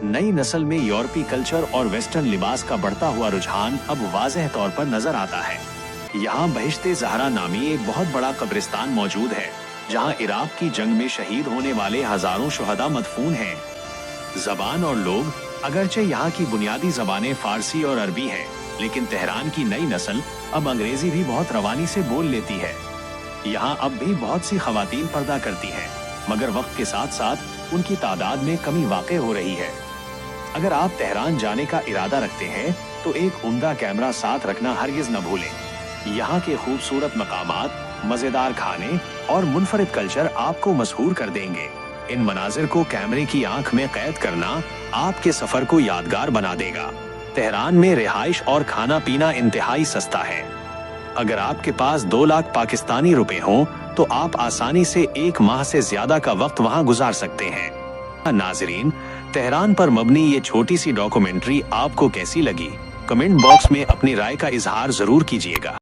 नई नस्ल में यूरोपीय कल्चर और वेस्टर्न लिबास का बढ़ता हुआ रुझान अब वाज़ेह तौर पर नजर आता है। यहाँ बहिश्ते ज़हरा नामी एक बहुत बड़ा कब्रिस्तान मौजूद है, जहाँ इराक की जंग में शहीद होने वाले हजारों शुहदा मदफून हैं। जबान और लोग, अगरचे यहाँ की बुनियादी जबानें फारसी और अरबी हैं, लेकिन तेहरान की नई नस्ल अब अंग्रेजी भी बहुत रवानी से बोल लेती है। यहाँ अब भी बहुत सी खवातीन पर्दा करती हैं, मगर वक्त के साथ साथ उनकी तादाद में कमी वाक़ई हो रही है। अगर आप तेहरान जाने का इरादा रखते हैं तो एक उम्दा कैमरा साथ रखना हरगिज न भूलें। यहाँ के खूबसूरत मकामात, मजेदार खाने और मुनफरिद कल्चर आपको मशहूर कर देंगे। इन मनाजिर को कैमरे की आंख में कैद करना आपके सफर को यादगार बना देगा। तेहरान में रिहाइश और खाना पीना इंतहाई सस्ता है। अगर आपके पास 2 लाख पाकिस्तानी रुपए हों तो आप आसानी से 1 माह से ज्यादा का वक्त वहां गुजार सकते हैं। नाजरीन, तेहरान पर मबनी ये छोटी सी डॉक्यूमेंट्री आपको कैसी लगी? कमेंट बॉक्स में अपनी राय का इजहार जरूर कीजिएगा।